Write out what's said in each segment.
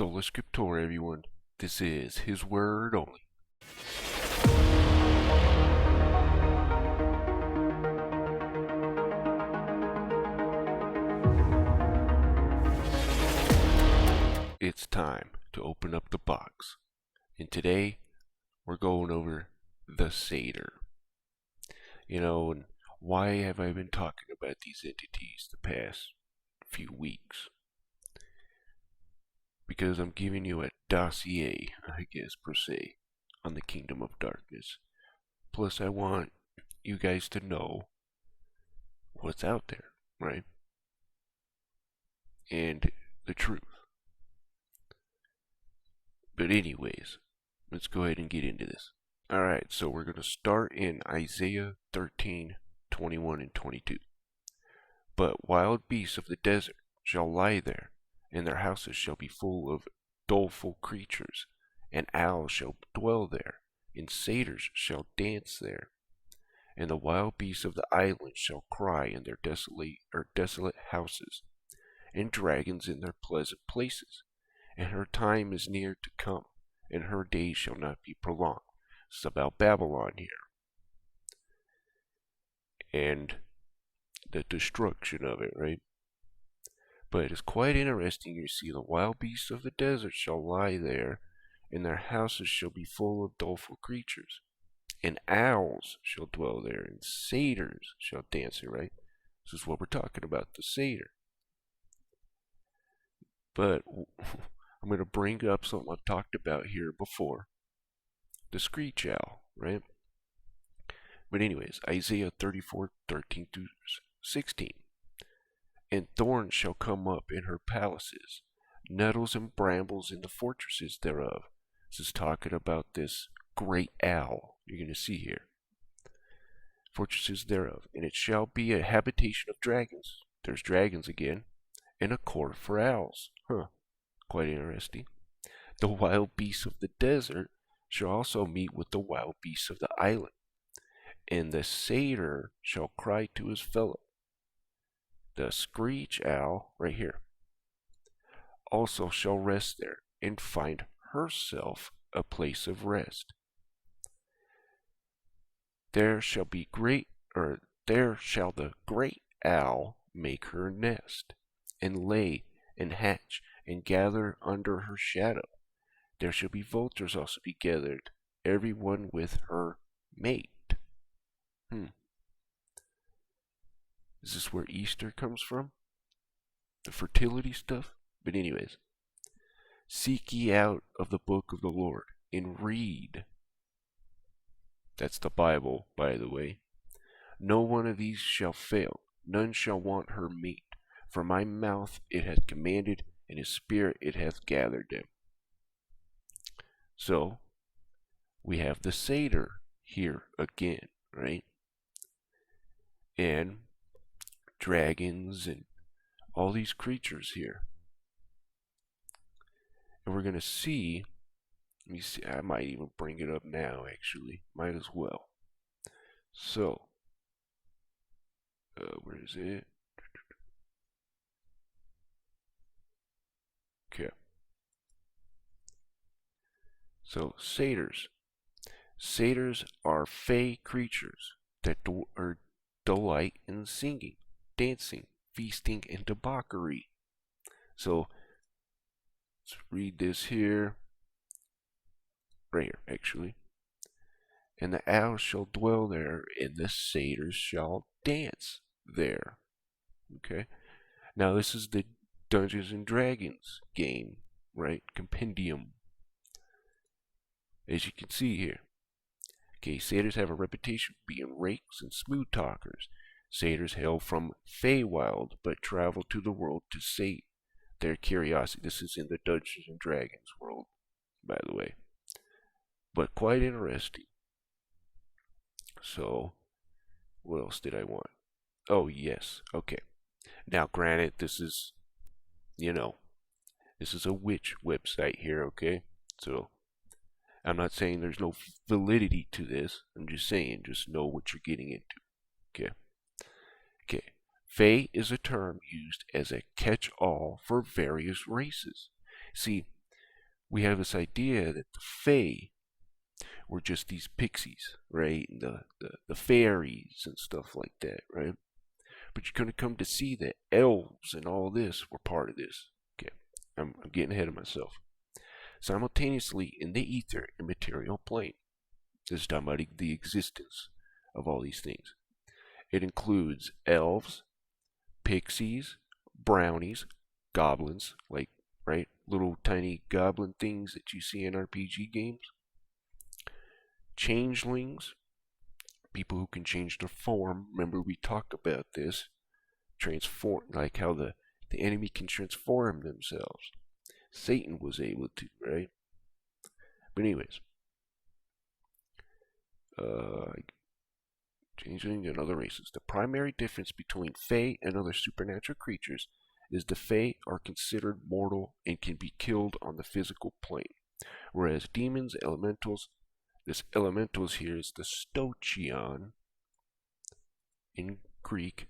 Sola Scriptura, everyone. This is His Word Only. It's time to open up the box. And today, we're going over the Satyr. And why have I been talking about these entities the past few weeks? Because I'm giving you a dossier, I guess, per se, on the Kingdom of Darkness. Plus, I want you guys to know what's out there, right? And the truth. But anyways, let's go ahead and get into this. Alright, so we're going to start in Isaiah 13:21 and 22. But wild beasts of the desert shall lie there, and their houses shall be full of doleful creatures, and owls shall dwell there, and satyrs shall dance there. And the wild beasts of the islands shall cry in their desolate houses, and dragons in their pleasant places. And her time is near to come, and her days shall not be prolonged. It's about Babylon here, and the destruction of it, right? But it's quite interesting. You see, the wild beasts of the desert shall lie there, and their houses shall be full of doleful creatures, and owls shall dwell there, and satyrs shall dance there, right? This is what we're talking about, the satyr. But I'm going to bring up something I've talked about here before. The screech owl, right? But anyways, Isaiah 34:13-16. And thorns shall come up in her palaces, nettles and brambles in the fortresses thereof. This is talking about this great owl you're going to see here. Fortresses thereof. And it shall be a habitation of dragons. There's dragons again. And a court for owls. Quite interesting. The wild beasts of the desert shall also meet with the wild beasts of the island. And the satyr shall cry to his fellow. The screech owl, right here, also shall rest there, and find herself a place of rest. There shall the great owl make her nest, and lay, and hatch, and gather under her shadow. There shall be vultures also be gathered, every one with her mate. Is this where Easter comes from? The fertility stuff? But anyways, seek ye out of the book of the Lord, and read. That's the Bible, by the way. No one of these shall fail, none shall want her meat. For my mouth it hath commanded, and his spirit it hath gathered them. So, we have the satyr here again, right? And dragons and all these creatures here. And we're going to see, let me see, I might even bring it up now actually, might as well. So, where is it? Okay. So, satyrs. Satyrs are fey creatures that delight in singing, dancing, feasting, and debauchery. So, let's read this here. Right here, actually. And the owls shall dwell there, and the satyrs shall dance there. Okay? Now, this is the Dungeons and Dragons game, right? Compendium. As you can see here. Okay, satyrs have a reputation for being rakes and smooth talkers. Satyrs hail from Feywild, but travel to the world to sate their curiosity. This is in the Dungeons and Dragons world, by the way. But quite interesting. So, what else did I want? Oh, yes. Okay. Now, granted, this is, this is a witch website here, okay? So, I'm not saying there's no validity to this. I'm just saying, just know what you're getting into. Okay. Okay. Fey is a term used as a catch-all for various races. See, we have this idea that the Fae were just these pixies, right? And the fairies and stuff like that, right? But you're going to come to see that elves and all this were part of this. Okay, I'm getting ahead of myself. Simultaneously in the ether and material plane. This is talking about the existence of all these things. It includes elves, pixies, brownies, goblins, like, right, little tiny goblin things that you see in RPG games, changelings, people who can change their form. Remember we talked about this, transform, like how the enemy can transform themselves. Satan was able to, right? But anyways, uh, changeling and other races. The primary difference between Fae and other supernatural creatures is the Fae are considered mortal and can be killed on the physical plane, whereas demons, elementals, this elementals here is the stoichion in Greek,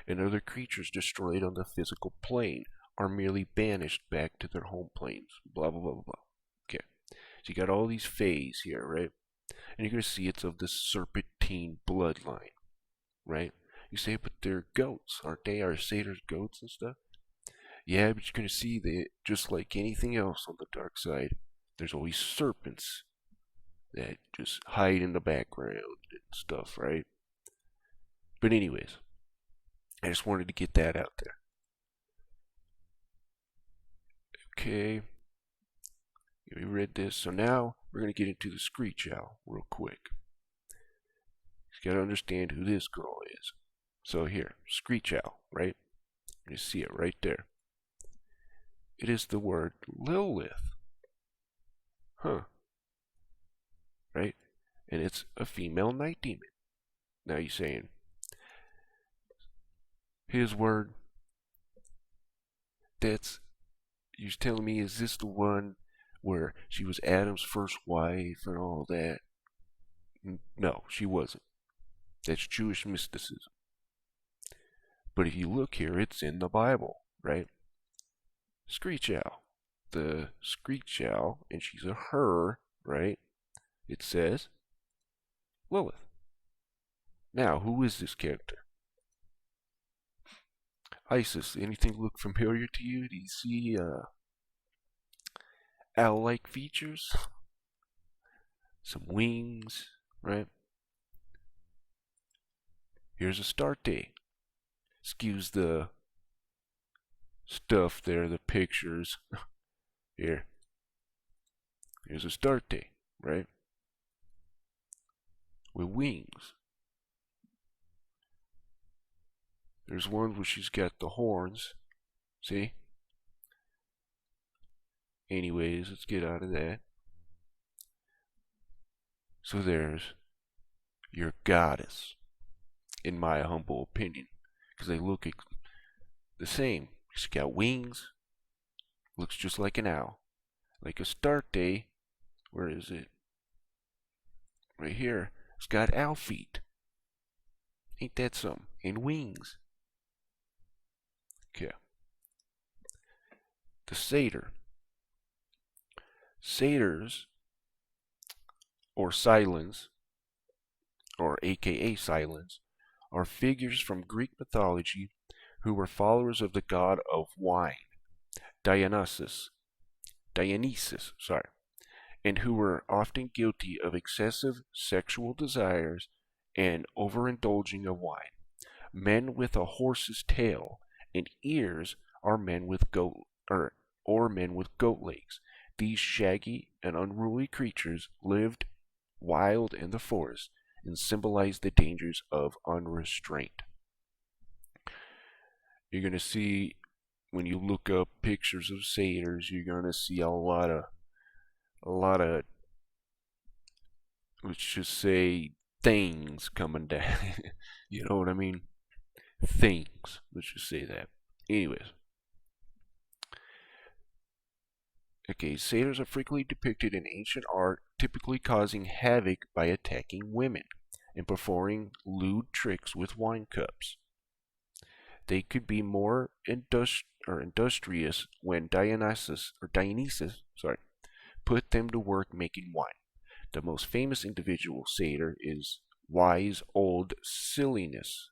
and other creatures destroyed on the physical plane are merely banished back to their home planes. Blah blah blah blah blah. Okay, so you got all these Faes here, right? And you're gonna see it's of the serpentine bloodline, right? You say, but they're goats, aren't they? Are satyrs goats and stuff? Yeah, but you're gonna see that just like anything else on the dark side, there's always serpents that just hide in the background and stuff, right? But anyways, I just wanted to get that out there. Okay, we read this, so now we're gonna get into the Screech Owl real quick. You gotta understand who this girl is. So here, Screech Owl, right? You see it right there. It is the word Lilith. Huh. Right? And it's a female night demon. Now you're saying, his word, that's, you're telling me, is this the one where she was Adam's first wife and all that? No, she wasn't. That's Jewish mysticism. But if you look here, it's in the Bible, right? Screech Owl. The Screech Owl, and she's a her, right? It says Lilith. Now, who is this character? Isis, anything look familiar to you? Do you see owl-like features? Some wings, right? Here's a start date. Excuse the stuff there, the pictures. Here. Here's a start date, right? With wings. There's one where she's got the horns. See? Anyways, let's get out of that. So there's your goddess, in my humble opinion, because they look the same. She's got wings, looks just like an owl. Like a start day, where is it? Right here. It's got owl feet. Ain't that something? And wings. Okay. The satyr. Satyrs, or silence, or aka silence, are figures from Greek mythology who were followers of the god of wine, Dionysus, and who were often guilty of excessive sexual desires and overindulging of wine. Men with a horse's tail and ears are men with or men with goat legs. These shaggy and unruly creatures lived wild in the forest and symbolized the dangers of unrestraint. You're gonna see when you look up pictures of satyrs, you're gonna see a lot of let's just say things coming down. You know what I mean? Things. Let's just say that. Anyways. Okay, satyrs are frequently depicted in ancient art, typically causing havoc by attacking women and performing lewd tricks with wine cups. They could be more industrious when Dionysus put them to work making wine. The most famous individual satyr is wise old Silenus,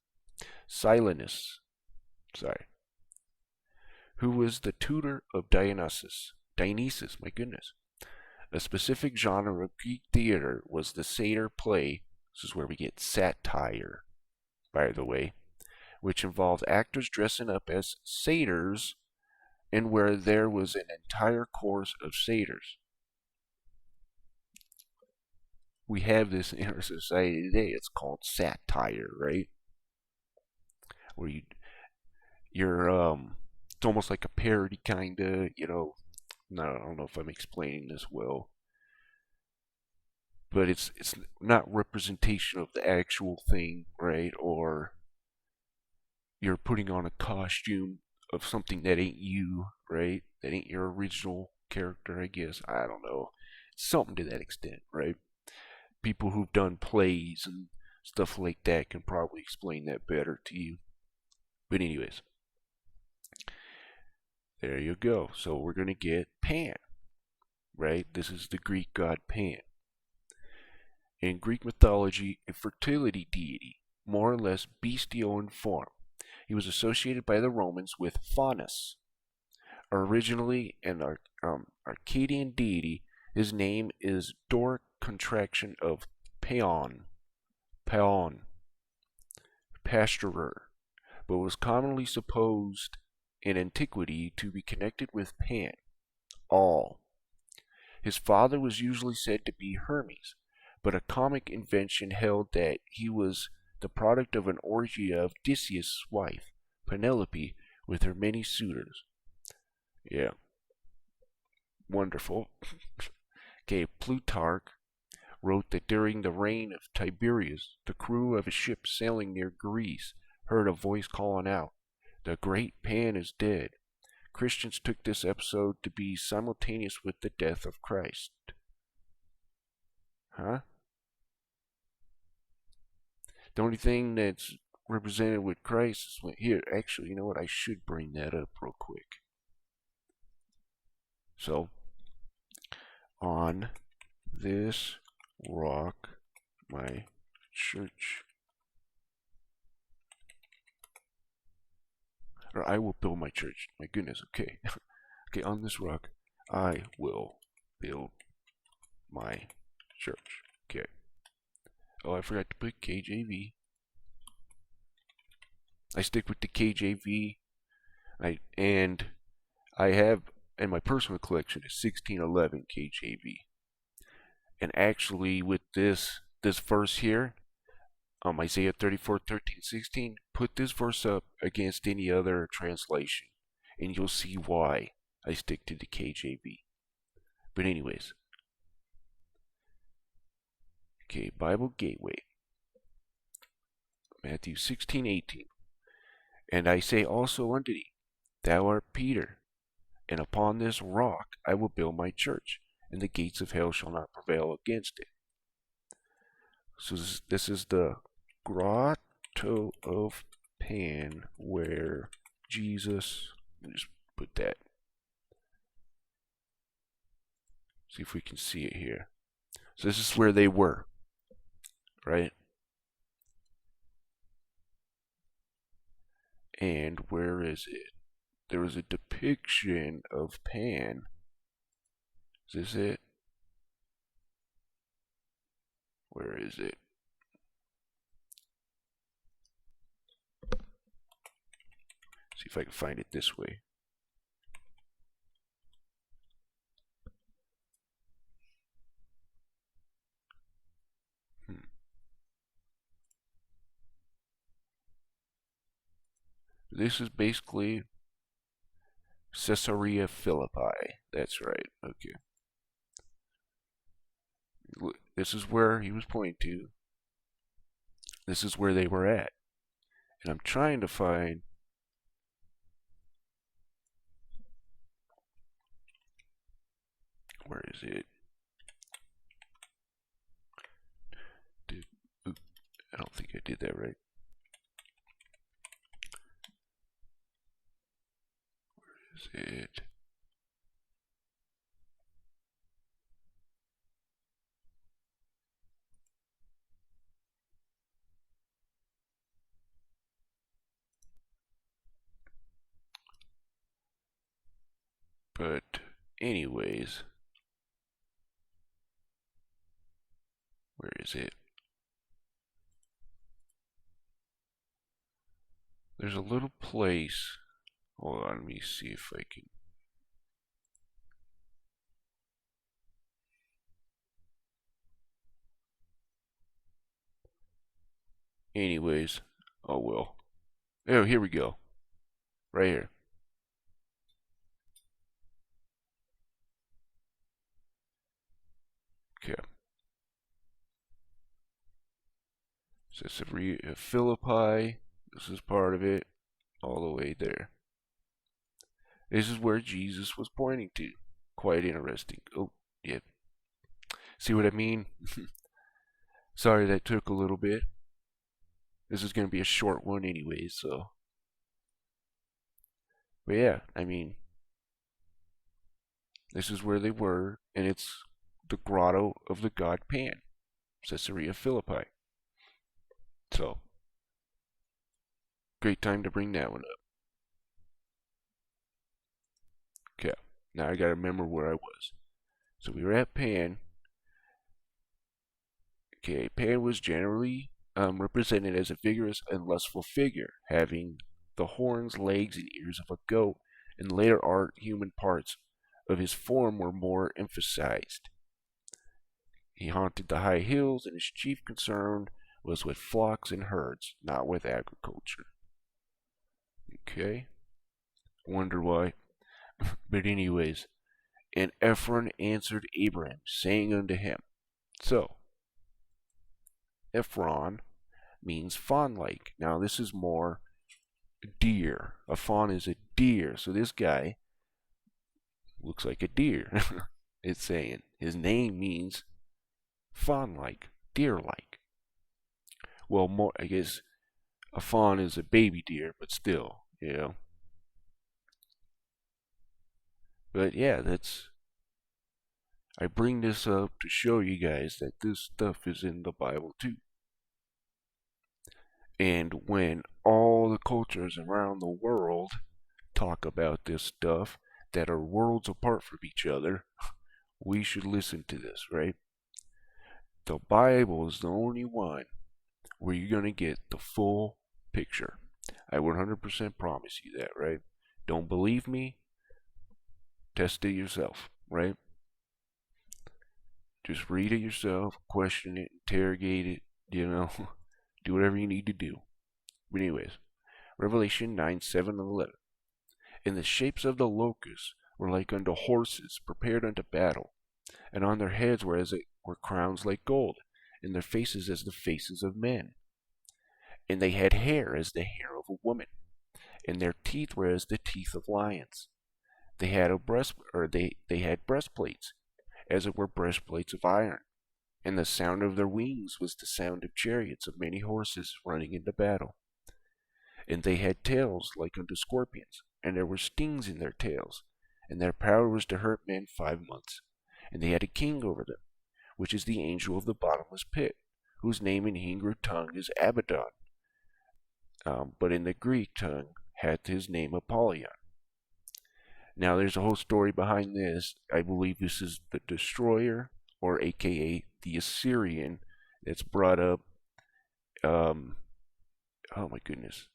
sorry, who was the tutor of Dionysus. Dionysus, my goodness. A specific genre of Greek theater was the satyr play. This is where we get satire, by the way, which involved actors dressing up as satyrs and where there was an entire chorus of satyrs. We have this in our society today. It's called satire, right? Where you're it's almost like a parody kind of, I don't know if I'm explaining this well, but it's not representation of the actual thing, right? Or you're putting on a costume of something that ain't you, right? That ain't your original character, I guess. I don't know. Something to that extent, right? People who've done plays and stuff like that can probably explain that better to you. But anyways, there you go. So we're going to get Pan, right? This is the Greek god Pan. In Greek mythology, a fertility deity, more or less bestial in form. He was associated by the Romans with Faunus. Originally an Arcadian deity, his name is Doric contraction of Paon, pasturer, but was commonly supposed in antiquity to be connected with Pan, all. His father was usually said to be Hermes, but a comic invention held that he was the product of an orgy of Odysseus' wife, Penelope, with her many suitors. Yeah, wonderful. Okay, Plutarch wrote that during the reign of Tiberius, the crew of a ship sailing near Greece heard a voice calling out, "The great Pan is dead." Christians took this episode to be simultaneous with the death of Christ. Huh? The only thing that's represented with Christ is when, here, actually, you know what? I should bring that up real quick. So, on this rock, my church, or I will build my church. My goodness, okay. Okay, on this rock, I will build my church. Okay. Oh, I forgot to put KJV. I stick with the KJV. And I have in my personal collection a 1611 KJV. And actually, with this verse here, Isaiah 34:13-16, put this verse up against any other translation, and you'll see why I stick to the KJV. But anyways, okay, Bible Gateway, Matthew 16:18, and I say also unto thee, thou art Peter, and upon this rock I will build my church, and the gates of hell shall not prevail against it. So this is the Grotto of Pan, where Jesus, let me just put that, see if we can see it here. So this is where they were, right? And where is it? There was a depiction of Pan. Is this it? Where is it? See if I can find it this way. This is basically Caesarea Philippi. That's right. Okay. This is where he was pointing to. This is where they were at. And I'm trying to find where is it? I don't think I did that right. Where is it? anyways, where is it? There's a little place. Hold on, let me see if I can. Anyways, oh well. Oh, here we go. Right here. Okay. Caesarea Philippi. This is part of it. All the way there. This is where Jesus was pointing to. Quite interesting. Oh, yeah. See what I mean? Sorry that took a little bit. This is going to be a short one anyway, so. But yeah, I mean, this is where they were, and it's the grotto of the god Pan, Caesarea Philippi. So, great time to bring that one up. Okay, now I gotta remember where I was. So we were at Pan. Okay, Pan was generally represented as a vigorous and lustful figure, having the horns, legs, and ears of a goat. In later art, human parts of his form were more emphasized. He haunted the high hills, and his chief concern was with flocks and herds, not with agriculture. Okay, wonder why. But anyways, and Ephron answered Abraham, saying unto him, so, Ephron means fawn-like. Now this is more deer. A fawn is a deer. So this guy looks like a deer. It's saying his name means fawn-like, deer-like. Well, more I guess a fawn is a baby deer, but still, you know. But yeah, that's. I bring this up to show you guys that this stuff is in the Bible too. And when all the cultures around the world talk about this stuff that are worlds apart from each other, we should listen to this, right? The Bible is the only one where you're going to get the full picture. I 100% promise you that, right? Don't believe me? Test it yourself, right? Just read it yourself, question it, interrogate it, you know, do whatever you need to do. But anyways, Revelation 9, 7, and 11. And the shapes of the locusts were like unto horses prepared unto battle, and on their heads were crowns like gold, and their faces as the faces of men. And they had hair as the hair of a woman, and their teeth were as the teeth of lions. They had they had breastplates, as it were breastplates of iron, and the sound of their wings was the sound of chariots of many horses running into battle. And they had tails like unto scorpions, and there were stings in their tails, and their power was to hurt men 5 months. And they had a king over them, which is the angel of the bottomless pit, whose name in Hebrew tongue is Abaddon, but in the Greek tongue hath his name Apollyon. Now there's a whole story behind this. I believe this is the destroyer, or aka the Assyrian, that's brought up, oh my goodness,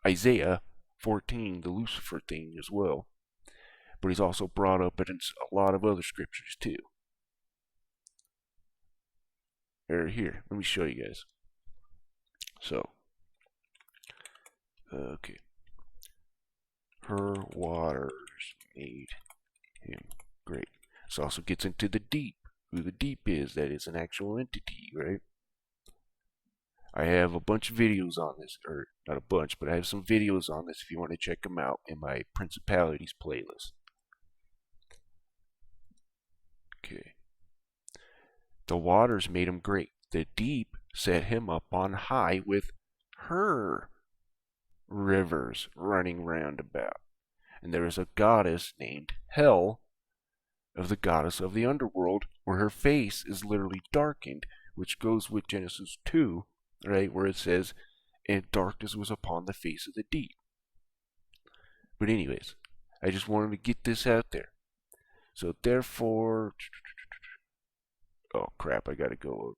Isaiah 14, the Lucifer thing as well. But he's also brought up in a lot of other scriptures too. Here, let me show you guys. So, okay. Her waters made him great. This also gets into the deep. Who the deep is, that is an actual entity, right? I have a bunch of videos on this, or not a bunch, but I have some videos on this if you want to check them out in my Principalities playlist. Okay. The waters made him great. The deep set him up on high with her rivers running round about. And there is a goddess named Hel, of the goddess of the underworld, where her face is literally darkened, which goes with Genesis 2, right, where it says, and darkness was upon the face of the deep. But anyways, I just wanted to get this out there. So therefore, oh crap, I gotta go.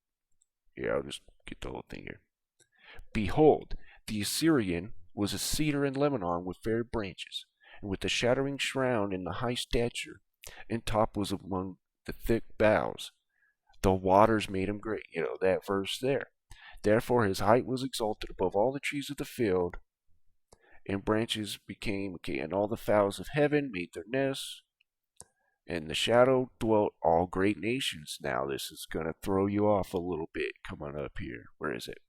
Yeah, I'll just get the whole thing here. Behold, the Assyrian was a cedar in Lebanon with fair branches, and with a shattering shroud in the high stature, and top was among the thick boughs. The waters made him great. You know, that verse there. Therefore his height was exalted above all the trees of the field, and branches became, okay, and all the fowls of heaven made their nests. In the shadow dwelt all great nations. Now this is going to throw you off a little bit. Come on up here. Where is it?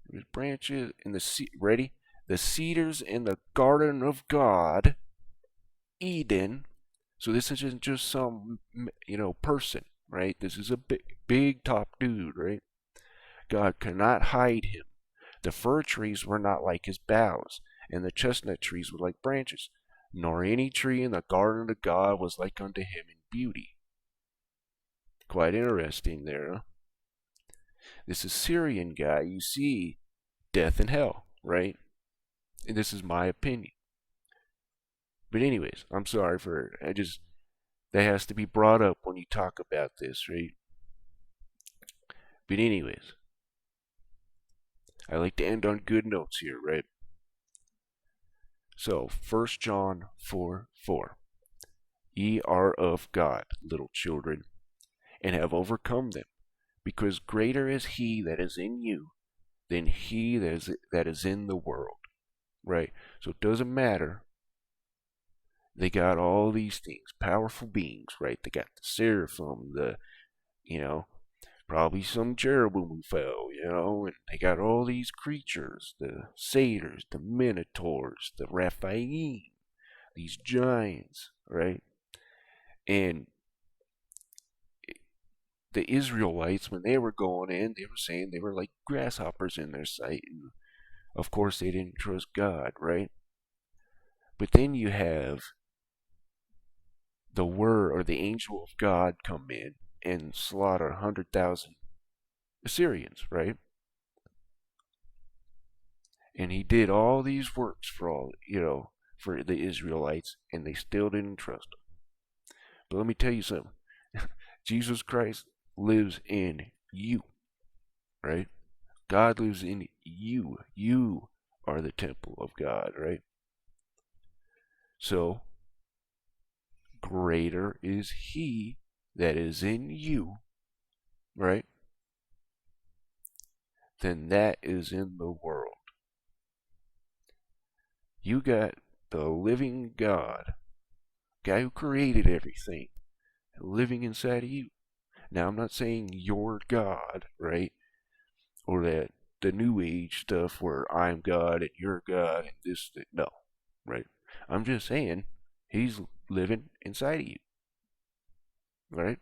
There's branches in the ready? The cedars in the garden of God, Eden. So this isn't just some, person, right? This is a big top dude, right? God cannot hide him. The fir trees were not like his boughs, and the chestnut trees were like branches, nor any tree in the garden of God was like unto him in beauty. Quite interesting there, huh? This Assyrian guy, you see, death and hell, right? And this is my opinion. But anyways, I'm sorry for it. That has to be brought up when you talk about this, right? But anyways, I like to end on good notes here, right? So, 1 John 4:4. Ye are of God, little children, and have overcome them, because greater is he that is in you than he that is in the world, right? So it doesn't matter. They got all these things, powerful beings, right? They got the seraphim, you know, probably some cherubim who fell, and they got all these creatures, the satyrs, the minotaurs, the Raphaim, these giants, right? And the Israelites, when they were going in, they were saying they were like grasshoppers in their sight. And of course, they didn't trust God, right? But then you have the word or the angel of God come in and slaughter 100,000 Assyrians, right? And he did all these works for the Israelites, and they still didn't trust him. But let me tell you something. Jesus Christ lives in you, right? God lives in you. You are the temple of God, right? So, greater is he that is in you, right, than that is in the world. You got the living God, guy who created everything, living inside of you. Now, I'm not saying you're God, right? Or that the New Age stuff where I'm God and you're God and this, that. No, right? I'm just saying he's living inside of you, right?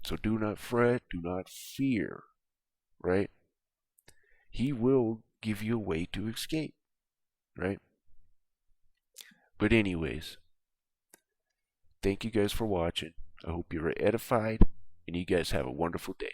So do not fret, do not fear, right? He will give you a way to escape, right? But anyways, thank you guys for watching. I hope you're edified, and you guys have a wonderful day.